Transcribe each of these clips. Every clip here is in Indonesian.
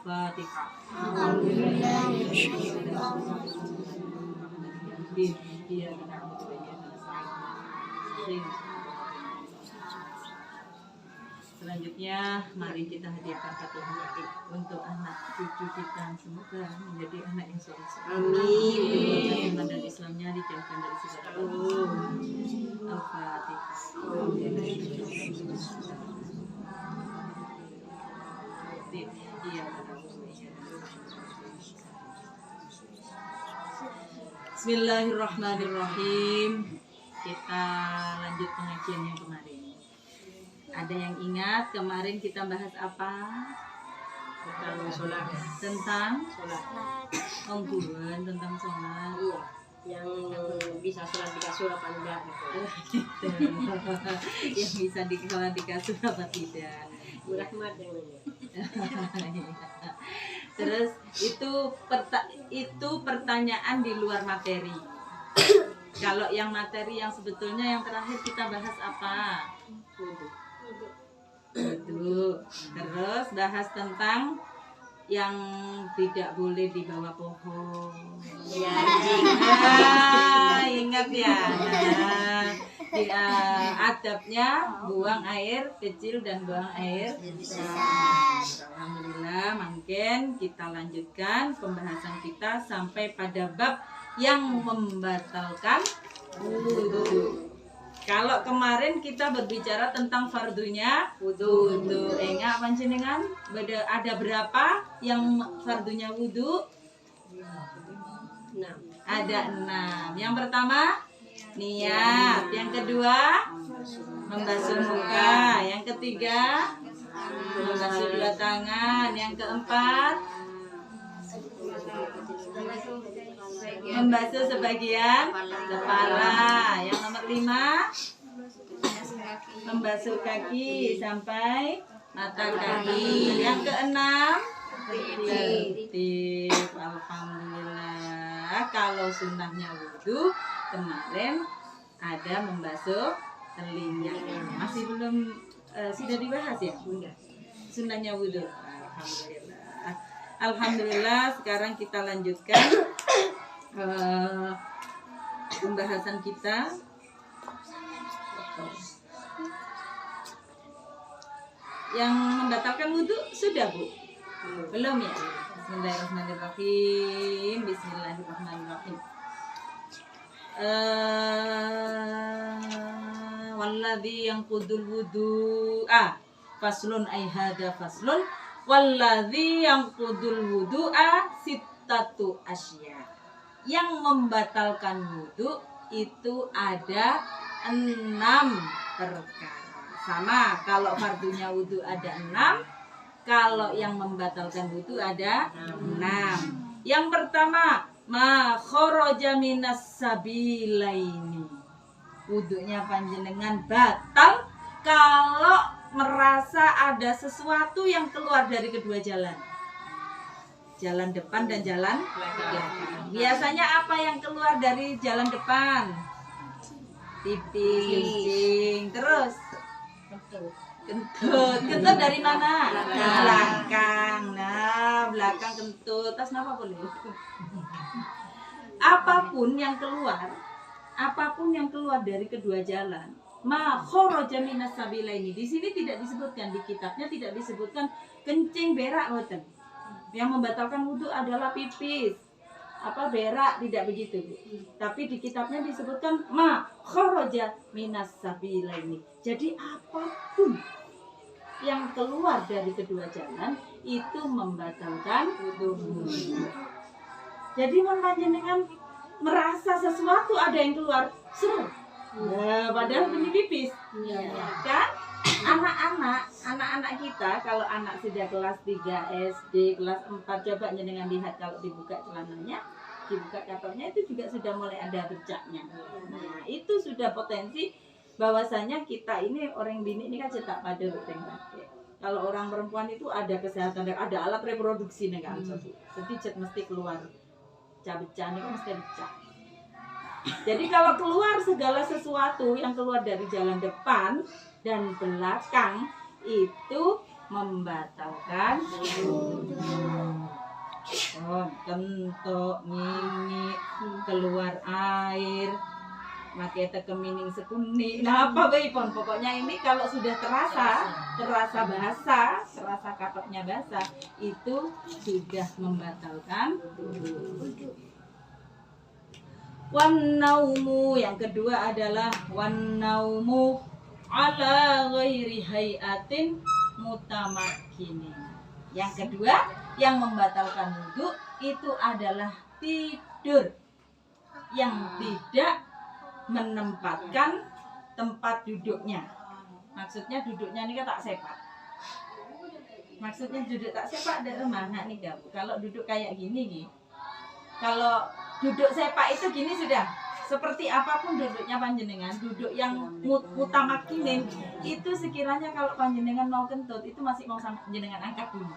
Al-Fatihah. Selanjutnya mari kita hadirkan Fatihah untuk anak cucu kita, semoga menjadi anak yang soleh. Amin. Iman dan Islamnya dijauhkan dari segala Al-Fatihah. Bismillahirrahmanirrahim. Kita lanjut pengajian yang kemarin. Ada yang ingat kemarin kita bahas apa? Tentang sholat. Tentang sholat. Ongguan tentang sholat. Iya. Yang bisa sholat di kasur apa enggak gitu. Yang bisa sholat di kasur apa tidak? Bu Rahmat yang nanya. Terus itu pertanyaan di luar materi. Kalau yang materi yang sebetulnya yang terakhir kita bahas apa? Wudu. Terus bahas tentang yang tidak boleh di bawah pohon. Iya. Ingat ya. Adabnya buang air kecil dan buang air besar. Alhamdulillah, mungkin kita lanjutkan pembahasan kita sampai pada bab yang membatalkan wudu. Kalau kemarin kita berbicara tentang fardunya wudu. Enggak panjenengan? Ada berapa yang fardunya wudu? 6. Ada 6. Yang pertama niat. Yang kedua membasuh muka. Yang ketiga membasuh dua tangan. Yang keempat membasuh sebagian kepala. Yang nomor 5 membasuh kaki sampai mata kaki. Yang keenam tertib. Alhamdulillah. Kalau sunnahnya wudu kemarin ada membasuh telinga. Masih belum sudah dibahas ya? Sunnahnya wudu. Alhamdulillah. Alhamdulillah. Sekarang kita lanjutkan pembahasan kita. Yang membatalkan wudu sudah, Bu? Belum ya? Bismillahirrahmanirrahim. Bismillahirrahmanirrahim. Walladzi yanqudul wudu'a faslun ay hada faslun walladzi yanqudul wudu'a sittatu asya. Yang membatalkan wudu itu ada 6 perkara. Sama, kalau fardunya wudu ada 6, kalau yang membatalkan wudu ada 6. Yang pertama, ma kharaja minas sabilaini. Wudunya panjenengan batal kalau merasa ada sesuatu yang keluar dari kedua jalan. Jalan depan dan jalan belakang. Biasanya apa yang keluar dari jalan depan? Pipis, kencing, terus kentut dari mana? Belakang. Nah, belakang kentut. Tas apa boleh? Apapun yang keluar dari kedua jalan. Ma kharaja minas sabilaini. Di sini tidak disebutkan, di kitabnya tidak disebutkan kencing, berak, ngoten. Yang membatalkan wudu adalah pipis, berak, tidak begitu, Bu. Tapi di kitabnya disebutkan ma kharaja minas sabilaini. Jadi apapun yang keluar dari kedua jalan itu membatalkan wudu. Jadi panjenengan merasa sesuatu ada yang keluar, padahal ini pipis, kan? Anak-anak kita, kalau anak sudah kelas 3 SD, kelas 4, coba jenengan lihat kalau dibuka celananya, dibuka katornya itu juga sudah mulai ada bercaknya. Nah, itu sudah potensi bahwasanya kita ini orang bini ini kan cetak pada ruteng pakai. Kalau orang perempuan itu ada kesehatan, ada alat reproduksi nih kan, jadi mesti keluar cabecah ini kan mesti dicak. Jadi kalau keluar segala sesuatu yang keluar dari jalan depan dan belakang itu membatalkan wudu. kentok, ngingik, keluar air, pakai tekemining sekuni. Nah apa pun pokoknya ini kalau sudah terasa basah, terasa katoknya basah, itu sudah membatalkan wudu. Wan naumu, yang kedua adalah wan naumu ala ghairi hayatin mutamakkinin. Yang kedua yang membatalkan wudu itu adalah tidur yang tidak menempatkan tempat duduknya. Maksudnya duduknya ini kan tak sepak. Maksudnya duduk tak sepak dari mana nih kamu? Kalau duduk kayak gini. Kalau duduk sepak itu gini sudah. Seperti apapun duduknya panjenengan, duduk yang mutamakkinin itu sekiranya kalau panjenengan mau kentut itu masih mau sama panjenengan angkat dulu.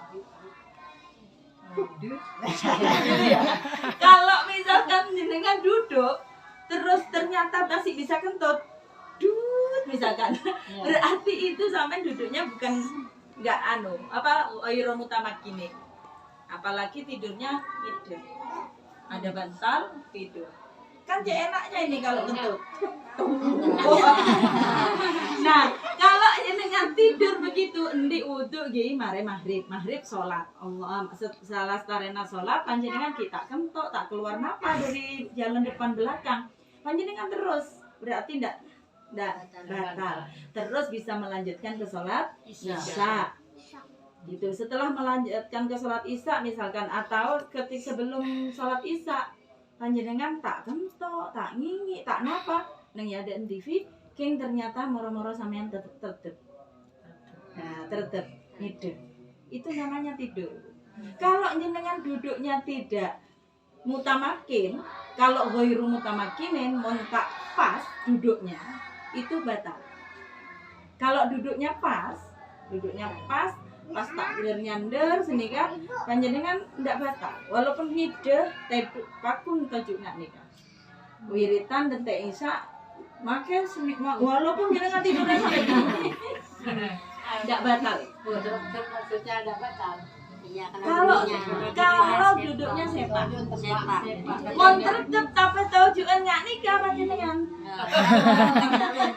Kalau misalkan panjenengan duduk terus ternyata masih bisa kentut, misalkan, berarti itu sampai duduknya bukan nggak ghairu mutamakkinin. Apalagi tidurnya tidur. Ada bantal tidur. Kan enaknya ini kalau kentut. Nah, kalau jenengan tidur begitu endi wudu nggih mare maghrib salat. Allah salah starena salat panjenengan kita kentok tak keluar napa dari jalan depan belakang. Panjenengan terus berarti ndak batal. Terus bisa melanjutkan ke salat isya. Gitu. Setelah melanjutkan ke sholat isya misalkan atau ketika sebelum sholat isya panjenengan tak kentok, tak ngingik, tak napa neng ya ada TV king ternyata moro-moro sampean tertep. Nah, tertep tidur. Itu namanya tidur. Kalau jenengan duduknya tidak mutamakin, kalau ghairu mutamakkinin tak pas duduknya itu batal. Kalau duduknya pas takbir nyander seni kan panjenengan ndak batal walaupun hideh tepuk pakun tajukna nikah wiritan dan teh isya make seni walaupun jenengan tidur ndak batal maksudnya nggak batal. Iya, kalau duduknya sepak. Mon tertep tapi tajukan nggak nikah panjenengan.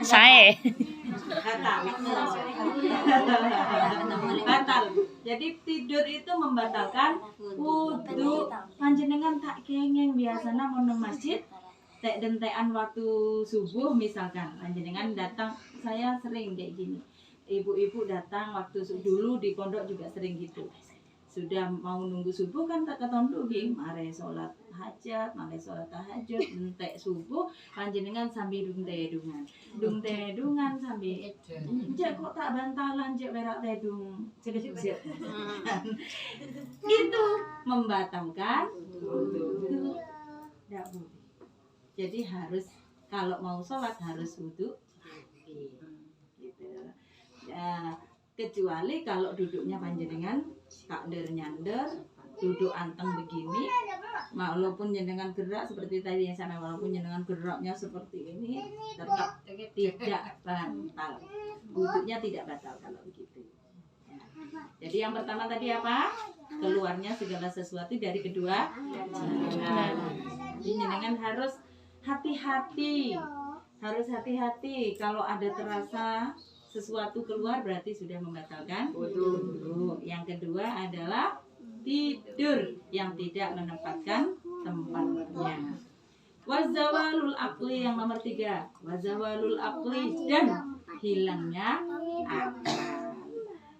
Saya. Batal. Jadi tidur itu membatalkan wudu. Panjenengan tak kengeng biasanya mau nang masjid tek dentekan waktu subuh misalkan panjenengan datang, saya sering kayak gini. Ibu-ibu datang waktu dulu di pondok juga sering gitu. Sudah mau nunggu subuh kan tak ketondok nggih mare salat hajat, mare salat tahajud, entek subuh panjenengan sambil dung tedungan sambil jek kok tak bantalan jek berak tedung cek gitu membatalkan wudu. Enggak boleh. Jadi harus kalau mau sholat harus wudu gitu. Ya, kecuali kalau duduknya panjenengan takdir nyander duduk anteng begini walaupun jenengan gerak seperti tadi yang sama walaupun jenengan geraknya seperti ini tetap tidak batal wudunya tidak batal kalau begitu ya. Jadi yang pertama tadi apa keluarnya segala sesuatu dari kedua jalan. Jadi jenengan harus hati-hati kalau ada terasa sesuatu keluar berarti sudah membatalkan wudu. Yang kedua adalah tidur yang tidak menempatkan tempatnya. Wazawalul aqli yang nomor 3. Wazawalul aqli dan hilangnya akal.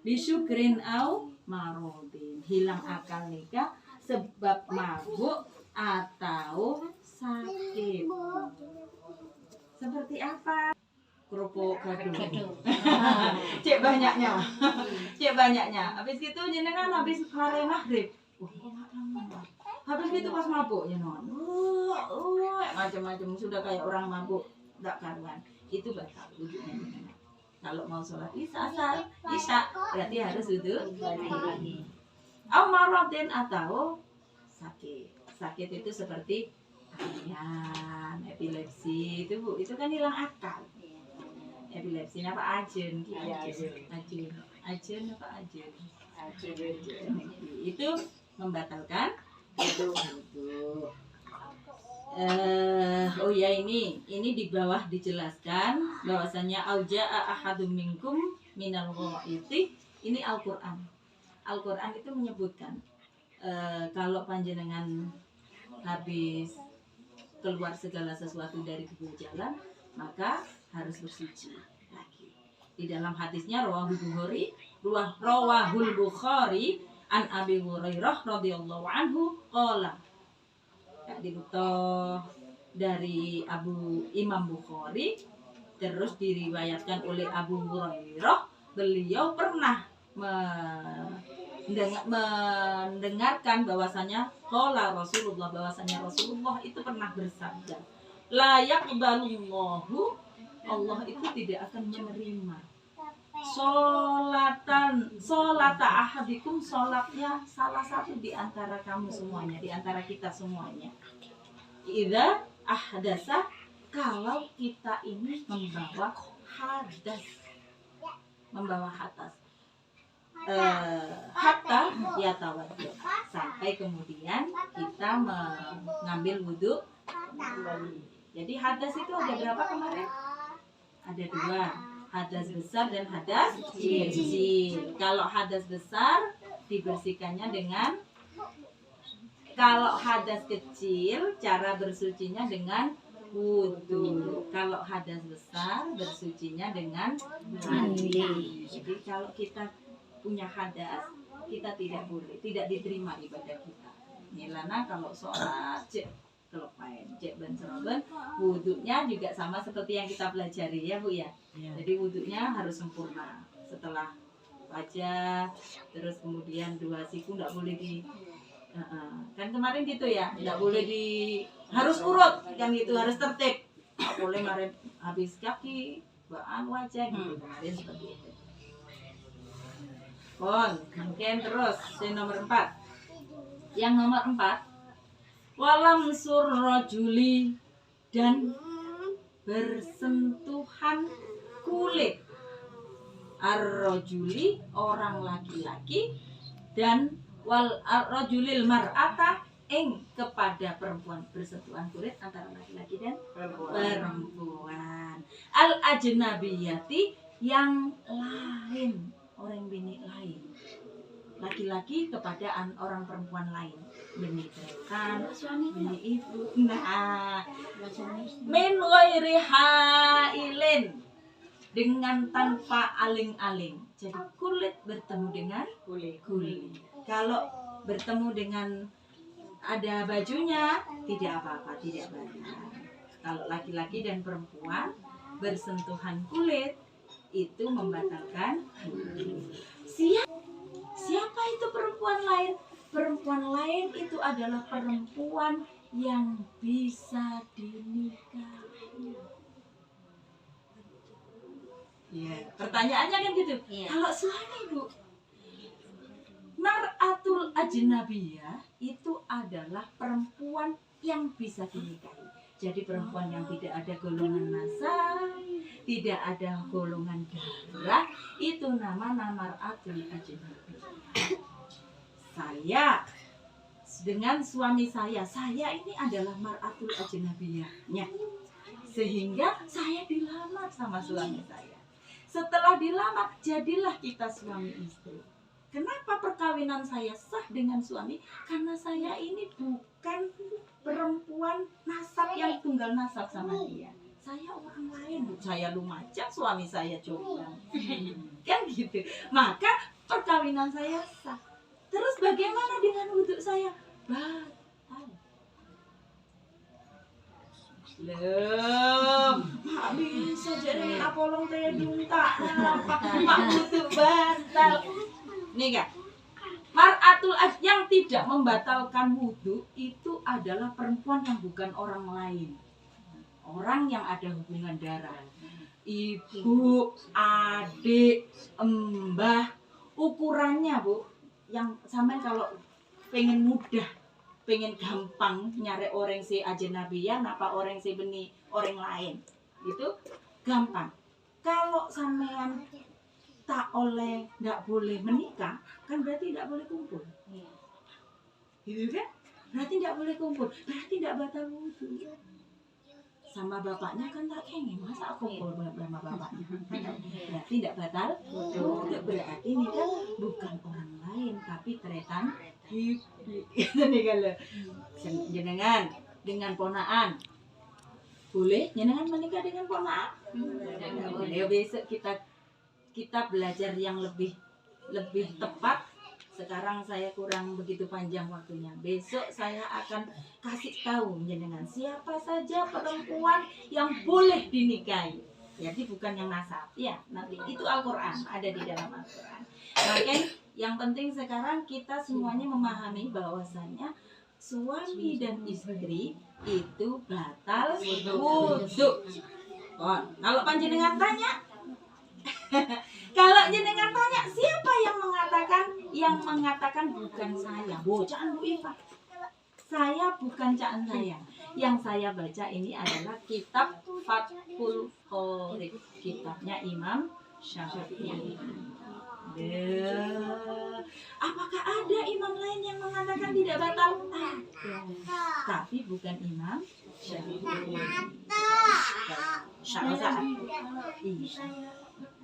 Bisyukrin au marodin. Hilang akal nikah sebab mabuk atau sakit. Seperti apa? Kerupuk gado. Cek banyaknya. Habis itu jenengan habis hari maghrib. Habis itu pas mabuk non. Macam-macam sudah kayak orang mabuk enggak karuan. Itu batal wudhunya. Kalau mau sholat isya berarti harus wudu lagi. Au maradin atau sakit. Sakit itu seperti ayan, epilepsi itu kan hilang akal. Epilepsi apa ajen? Ajen itu membatalkan Itu. Oh ya, ini di bawah dijelaskan bahwasanya auja'a ahadum minkum minal ghaiti, ini Al-Qur'an. Al-Qur'an itu menyebutkan kalau panjenengan habis keluar segala sesuatu dari kedua jalan, maka harus bersuci lagi. Di dalam hadisnya rawahul Bukhari an Abi Hurairah radhiyallahu anhu qala, dari Imam Bukhari, terus diriwayatkan oleh Abu Hurairah, beliau pernah mendengarkan bahwasanya qala Rasulullah, bahwasanya Rasulullah itu pernah bersabda, la yaqbalullahu, Allah itu tidak akan menerima solata ahadikum, solatnya salah satu di antara kamu semuanya, di antara kita semuanya, idza ahdasa, kalau kita ini membawa hadas, hatta yatawaddo, sampai kemudian kita mengambil wudhu kembali. Jadi hadas itu ada berapa kemarin? Ada 2, hadas besar dan hadas kecil. Kalau hadas besar dibersihkannya dengan, kalau hadas kecil cara bersucinya dengan wudhu. Kalau hadas besar bersucinya dengan mandi. Jadi kalau kita punya hadas, kita tidak diterima ibadah kita. Nilana kalau sholat cek ban seroben, wudhunya juga sama seperti yang kita pelajari ya Bu ya. Jadi wudhunya harus sempurna. Setelah wajah, terus kemudian 2 siku nggak boleh kan kemarin gitu ya, nggak boleh harus urut kan gitu, harus tertib. Nggak boleh kemarin habis kaki, wajah gitu kemarin seperti itu. Mungkin terus yang nomor 4. Yang nomor 4, walam surrojuli, dan bersentuhan kulit ar-rojuli, orang laki-laki, dan wal ar-rojulil mar'ata, kepada perempuan, bersentuhan kulit antara laki-laki dan perempuan. Al-ajnabiyati, yang lain, orang bini lain, laki-laki kepada orang perempuan lain, bini rekan, bini ibu. Nah, min ghairi hailin, dengan tanpa aling-aling. Jadi kulit bertemu dengan kulit. Kalau bertemu dengan ada bajunya, tidak apa-apa, tidak banyak. Kalau laki-laki dan perempuan bersentuhan kulit, itu membatalkan wudhu. Siapa itu perempuan lain? Perempuan lain itu adalah perempuan yang bisa dinikahi. Pertanyaannya kan gitu. Kalau suami Bu, mar'atul ajnabiyah itu adalah perempuan yang bisa dinikahi. Jadi perempuan yang tidak ada golongan nasab, tidak ada golongan darah, itu nama mar'atul ajnabiyah. Saya dengan suami saya ini adalah mar'atul ajnabiyahnya. Sehingga saya dilamar sama suami saya. Setelah dilamar, jadilah kita suami istri. Kenapa perkawinan saya sah dengan suami? Karena saya ini bukan perempuan nasab yang tunggal nasab sama dia. Saya orang lain, saya Lumajang, suami saya Jombang. Kan gitu. Maka perkawinan saya sah. Terus bagaimana dengan wudhu saya? Batal. Mak bisa jadi apolong teh dunta. Mak wudhu batal. Nih kan, mar'atul yang tidak membatalkan wudhu itu adalah perempuan yang bukan orang lain, orang yang ada hubungan darah, ibu, adik, mbah. Ukurannya Bu, yang sama kalau pengen mudah, pengen gampang nyari orang si ajnabiyah, apa orang si beni orang lain, itu gampang. Kalau sampean tak nggak boleh menikah, kan berarti nggak boleh kumpul, gitu kan? berarti tidak boleh kumpul, berarti tidak batal wudhu. Sama bapaknya kan tak kenging, masa kumpul sama bapaknya? Berarti tidak batal wudhu. Berarti ini kan bukan orang lain, tapi tretan hidup. Itu nih kalau jenengan dengan ponaan boleh jenengan menikah dengan ponaan? Tidak boleh. Besok kita belajar yang lebih tepat. Sekarang saya kurang begitu panjang waktunya. Besok saya akan kasih tahu jenengan siapa saja perempuan yang boleh dinikahi. Jadi bukan yang nasab ya. Nanti itu Al-Qur'an, ada di dalam Al-Qur'an. Makanya yang penting sekarang kita semuanya memahami bahwasannya suami dan istri itu batal wudhu. Kalau panjenengan tanya kalau jenengan tanya siapa yang mengatakan? Yang mengatakan bukan saya. Jangan Bu Iva. Saya bukan caan saya. Yang saya baca ini adalah kitab Fathul Qorib, kitabnya Imam Syafi'i. Apakah ada imam lain yang mengatakan tidak batal? Tapi bukan Imam Syafi'i.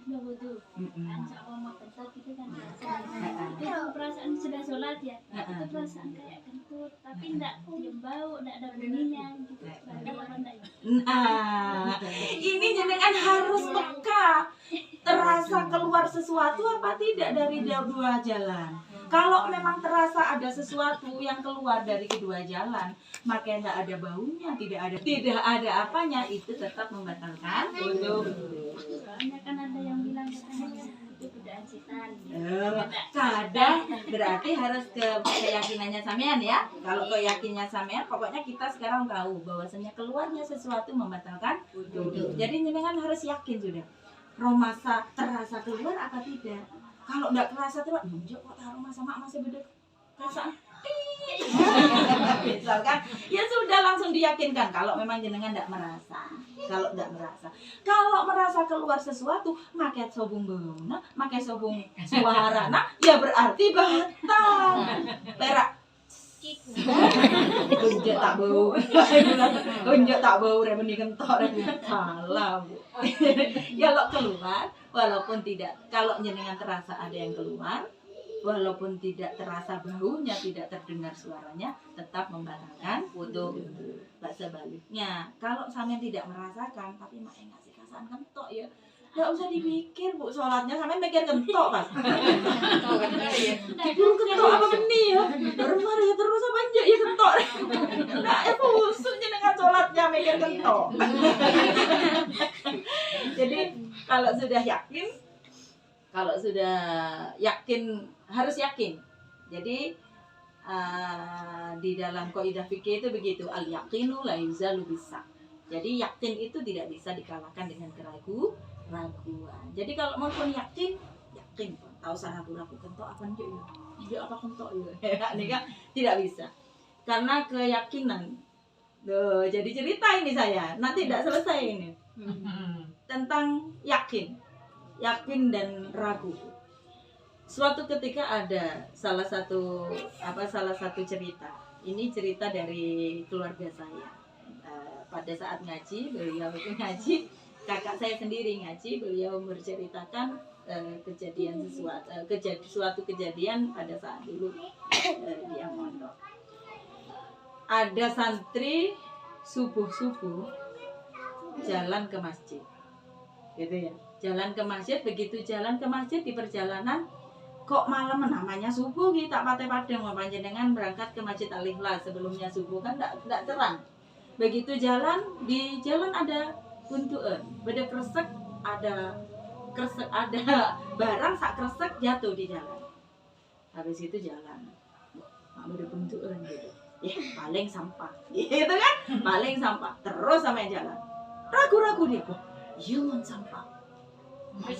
Udah wudhu, kan sama kentut gitu kan itu perasaan sudah sholat ya, itu perasaan kayak kentut, tapi enggak cium bau, enggak ada bunyinya gitu. Nah, ini jenengan harus peka. Terasa keluar sesuatu apa tidak dari dua jalan. Kalau memang terasa ada sesuatu yang keluar dari kedua jalan, maka tidak ada baunya, tidak ada apanya, itu tetap membatalkan wudhu. Soalnya kan ada yang bilang katanya itu godaan setan. Kadang berarti harus ke keyakinannya sampean ya. Kalau keyakinannya sampean, pokoknya kita sekarang tahu bahwasanya keluarnya sesuatu membatalkan wudhu. Jadi jenengan harus yakin sudah. Romasa terasa keluar apa tidak? Kalau enggak terasa terus, kok taruh sama masih beda perasaan. Misalkan, ya sudah langsung diyakinkan kalau memang jenengan enggak merasa. Kalau enggak merasa. Kalau merasa keluar sesuatu, makai sobung beuna, makai sobung suara, ya berarti batal. Perak. Kunjak tak bau. Kunjak tak bau remeni kentok salah, Bu. Kalau keluar walaupun tidak, kalau jenengan terasa ada yang keluar, walaupun tidak terasa baunya, tidak terdengar suaranya, tetap membatalkan wudhu. Tak sebaliknya, kalau sampean tidak merasakan tapi mak ngasih kasaan kentok ya, nggak usah dipikir Bu, sholatnya sampean mikir kentok Mas. Dulu kentok apa benih ya? Terus ya terus apa aja ya kentok. Nah, itu khususnya dengan sholatnya mikir kentok. Jadi kalau sudah yakin harus yakin. Jadi di dalam kaidah fikih itu begitu, al yaqinu la yuzalu bisa. Jadi yakin itu tidak bisa dikalahkan dengan keraguan. Jadi kalau mau pun yakin tahu sana ragu kentok apa njuk ya? Njuk apa kentok ya? Ini kan tidak bisa. Karena keyakinan. Jadi cerita ini saya, nanti tidak selesai ini. Tentang yakin dan ragu. Suatu ketika ada salah satu cerita. Ini cerita dari keluarga saya. Pada saat ngaji, beliau itu ngaji, kakak saya sendiri ngaji, beliau berceritakan suatu kejadian pada saat dulu dia mondok. Ada santri subuh jalan ke masjid, gitu ya. Jalan ke masjid, begitu jalan ke masjid di perjalanan kok malam namanya subuh kita padang panjenengan berangkat ke Masjid Al-Ikhlas, sebelumnya subuh kan enggak terang. Begitu jalan, di jalan ada buntuan, beda kresek, ada barang sak kresek jatuh di jalan. Habis itu jalan, beda buntuan gitu. Paling sampah, gitu kan? Paling sampah, terus sama jalan. Ragu-ragu dia kok, mon sampah. Mon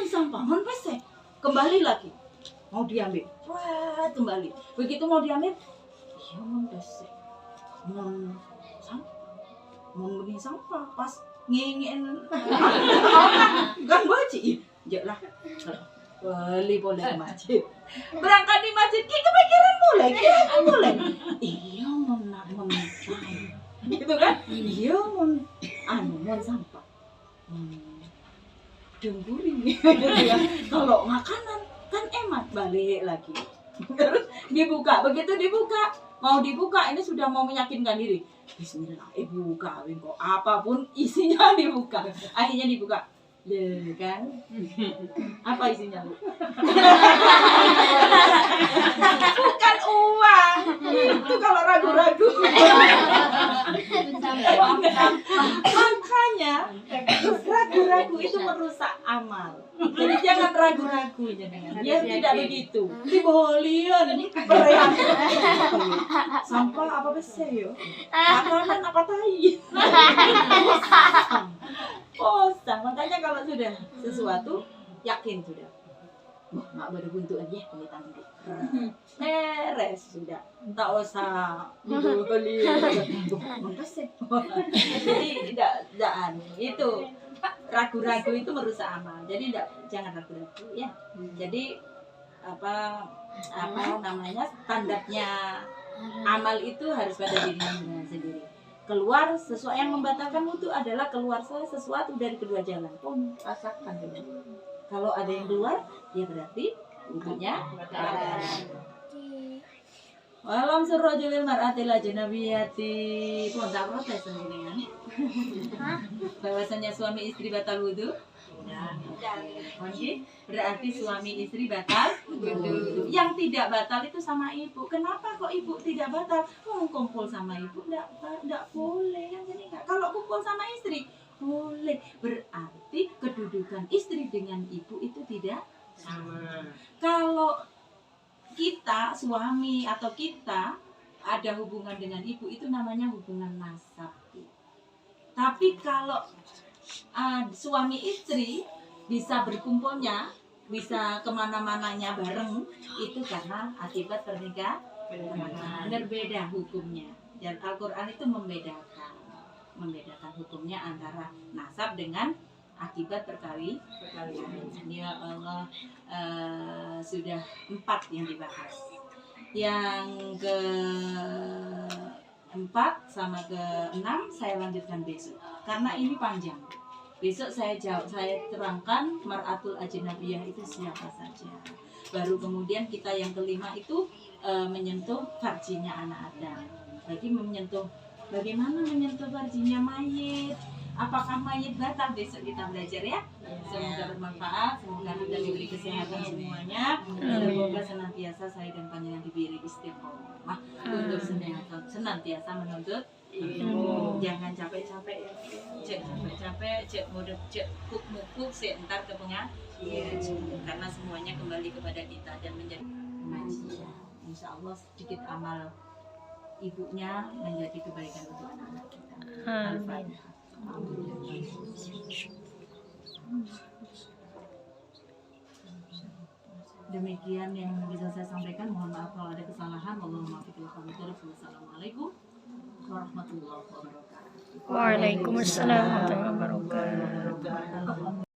sampah, mon pesek. Kembali lagi, mau diambil, kembali. Begitu mau diambil, mon pesek. Mon beli sampah pas ngingin kan baci lah beli boleh ke masjid, berangkat di masjid ki kepikiran mulai boleh, kita boleh. Iya mau gitu kan? Iya mau sampah. Dengguring gitu ya. Kalau makanan kan enak, balik lagi. Terus dibuka, begitu dibuka, mau dibuka ini sudah mau meyakinkan diri. Bismillah, buka, kok apapun isinya dibuka. Akhirnya dibuka. Kan? Apa isinya, Bu? Bukan uang. Itu kalau ragu-ragu. Makanya ragu-ragu itu merusak amal. Jadi jangan ragu-ragu jangan. Biar tidak begitu. Dibolian berean. Sampah apa besar yo? Makanan apa tai? Posang. Makanya kalau sudah sesuatu yakin sudah. Wah, mak baru buntu aja ini tanggung. Beres sudah. Tak usah dibeli. Makasih. Jadi tidak itu ragu-ragu itu merusak amal. Jadi jangan ragu-ragu ya. Jadi apa namanya standarnya amal itu harus pada dirinya sendiri. Keluar sesuatu yang membatalkan wudu adalah keluar sesuatu dari kedua jalan. Rasakan dulu. Kalau ada yang keluar, ya berarti wudunya batal. Walam surrojulil mar'atil ajnabiyati. Pun tak protes dengan bahwasanya suami istri batal wudu. Berarti suami istri batal wudu. Yang tidak batal itu sama ibu. Kenapa kok ibu tidak batal? Kumpul sama ibu enggak boleh kan, jadi enggak. Kalau kumpul sama istri boleh. Berarti kedudukan istri dengan ibu itu tidak sama. Kalau kita suami atau kita ada hubungan dengan ibu itu namanya hubungan nasab. Tapi kalau suami istri bisa berkumpulnya, bisa kemana-mananya bareng, itu karena akibat pernikahan. Berbeda hukumnya. Dan Al-Quran itu membedakan hukumnya antara nasab dengan akibat perkalian. Ya Allah, sudah 4 yang dibahas. Yang ke-4 sama ke-6 saya lanjutkan besok karena ini panjang. Besok saya terangkan mar'atul ajnabiyah itu siapa saja. Baru kemudian kita yang kelima itu menyentuh farjinya anak Adam. Lagi bagaimana menyentuh farjinya mayit. Apakah mayit batal? Besok kita belajar ya. Semoga bermanfaat, semoga kita diberi kesehatan semuanya. Semoga senantiasa saya dan panjenengan diberi istiqomah untuk senantiasa menuntut ilmu. Jangan capek-capek ya. Cek mudep, cek mukuk, entar ke pengajian. Karena semuanya kembali kepada kita dan menjadi pengajian. Insya Allah sedikit amal ibunya menjadi kebaikan untuk anak-anak kita. Al-Fatihah. Demikian yang bisa saya sampaikan. Mohon maaf kalau ada kesalahan. Wassalamualaikum warahmatullahi wabarakatuh. Waalaikumsalam warahmatullahi wabarakatuh.